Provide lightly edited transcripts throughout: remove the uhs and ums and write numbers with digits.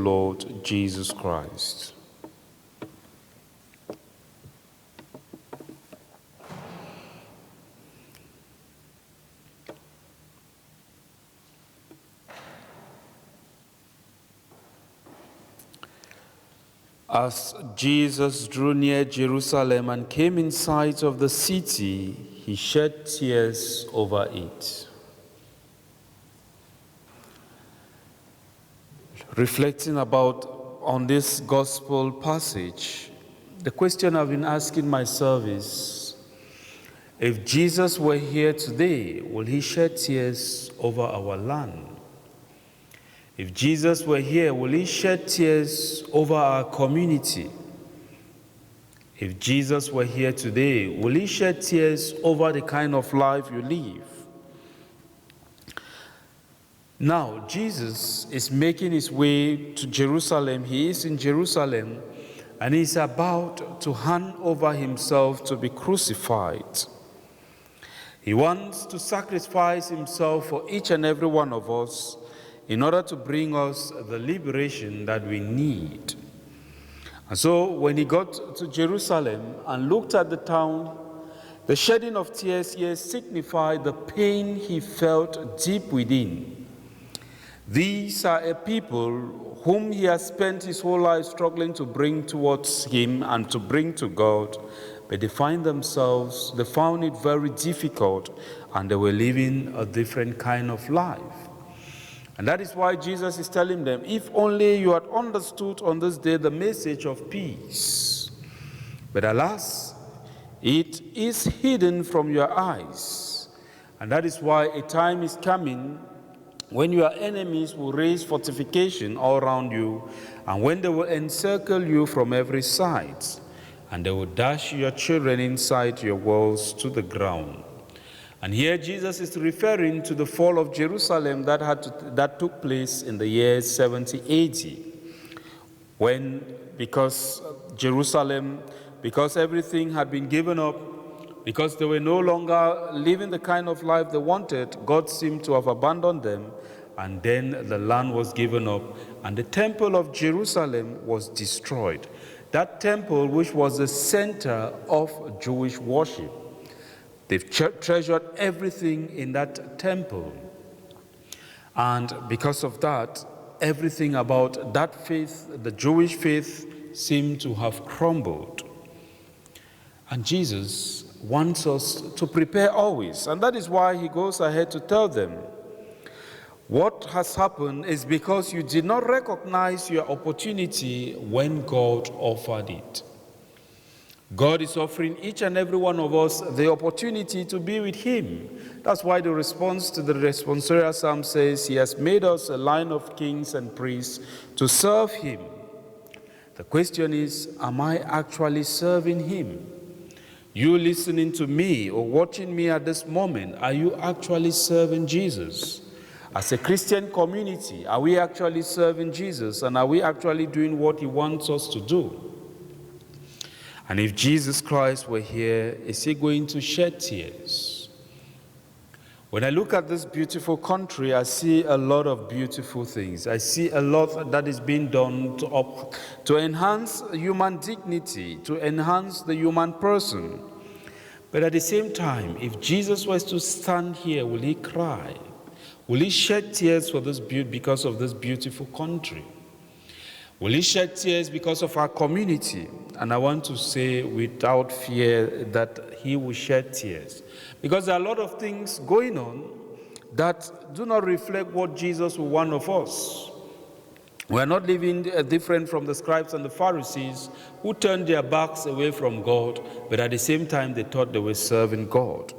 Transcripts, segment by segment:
Lord Jesus Christ. As Jesus drew near Jerusalem and came in sight of the city, he shed tears over it. Reflecting on this gospel passage, the question I've been asking myself is, if Jesus were here today, will he shed tears over our land? If Jesus were here, will he shed tears over our community? If Jesus were here today, will he shed tears over the kind of life you live? Now, Jesus is making his way to Jerusalem. He is in Jerusalem, and he's about to hand over himself to be crucified. He wants to sacrifice himself for each and every one of us in order to bring us the liberation that we need. And so when he got to Jerusalem and looked at the town, the shedding of tears here signified the pain he felt deep within. These are a people whom he has spent his whole life struggling to bring towards him and to bring to God, but they found it very difficult, and they were living a different kind of life. And that is why Jesus is telling them, if only you had understood on this day the message of peace. But alas, it is hidden from your eyes. And that is why a time is coming when your enemies will raise fortification all around you, and when they will encircle you from every side, and they will dash your children inside your walls to the ground. And here Jesus is referring to the fall of Jerusalem that took place in the year 70 AD, when, because everything had been given up, because they were no longer living the kind of life they wanted, God seemed to have abandoned them, and then the land was given up, and the temple of Jerusalem was destroyed. That temple, which was the center of Jewish worship. They've treasured everything in that temple. And because of that, everything about that faith, the Jewish faith, seemed to have crumbled. And Jesus wants us to prepare always. And that is why he goes ahead to tell them, what has happened is because you did not recognize your opportunity when God offered it. God is offering each and every one of us the opportunity to be with him. That's why the response to the responsorial psalm says, he has made us a line of kings and priests to serve him. The question is, am I actually serving him? You listening to me or watching me at this moment, are you actually serving Jesus? As a Christian community, are we actually serving Jesus, and are we actually doing what he wants us to do? And if Jesus Christ were here, is he going to shed tears? When I look at this beautiful country, I see a lot of beautiful things. I see a lot that is being done to enhance human dignity, to enhance the human person. But at the same time, if Jesus was to stand here, will he cry? Will he shed tears because of this beautiful country? Will he shed tears because of our community? And I want to say without fear that he will shed tears. Because there are a lot of things going on that do not reflect what Jesus will want of us. We are not living different from the scribes and the Pharisees who turned their backs away from God, but at the same time they thought they were serving God.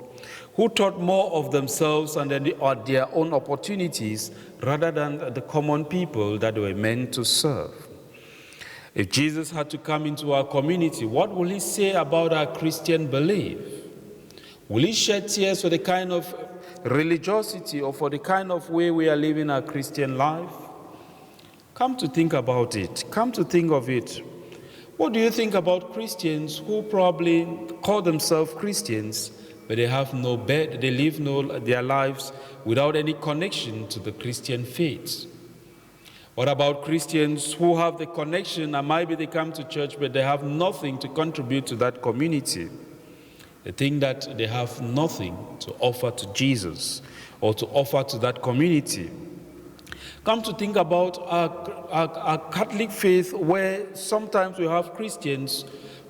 Who thought more of themselves and their own opportunities rather than the common people that they were meant to serve. If Jesus had to come into our community, what will he say about our Christian belief? Will he shed tears for the kind of religiosity or for the kind of way we are living our Christian life? Come to think about it. Come to think of it. What do you think about Christians who probably call themselves Christians, but they live their lives without any connection to the Christian faith? What about Christians who have the connection and maybe they come to church but they have nothing to contribute to that community? They think that they have nothing to offer to Jesus or to offer to that community. Come to think about our Catholic faith, where sometimes we have Christians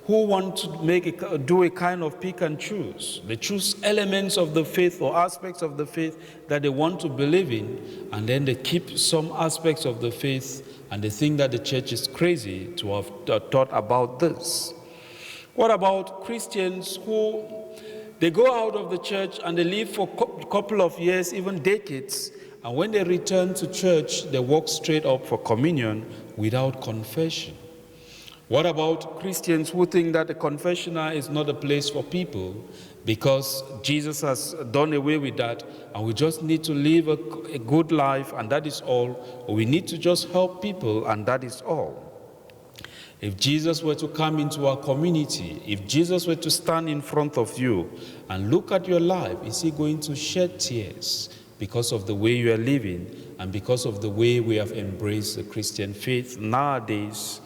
who want to do a kind of pick and choose. They choose elements of the faith or aspects of the faith that they want to believe in, and then they keep some aspects of the faith, and they think that the church is crazy to have thought about this. What about Christians who they go out of the church and they live for a couple of years, even decades, and when they return to church, they walk straight up for communion without confession? What about Christians who think that the confessional is not a place for people because Jesus has done away with that and we just need to live a good life and that is all, or we need to just help people and that is all? If Jesus were to come into our community, if Jesus were to stand in front of you and look at your life, is he going to shed tears because of the way you are living and because of the way we have embraced the Christian faith nowadays?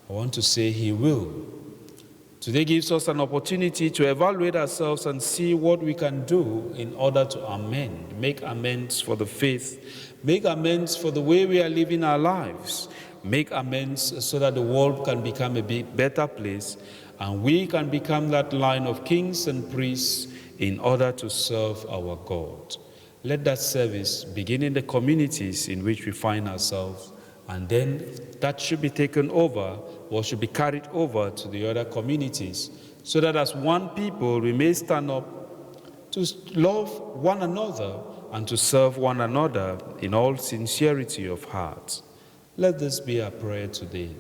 I want to say he will. Today gives us an opportunity to evaluate ourselves and see what we can do in order to amend, make amends for the faith, make amends for the way we are living our lives, make amends so that the world can become a better place and we can become that line of kings and priests in order to serve our God. Let that service begin in the communities in which we find ourselves, and then that should be taken over or should be carried over to the other communities, so that as one people we may stand up to love one another and to serve one another in all sincerity of heart. Let this be our prayer today.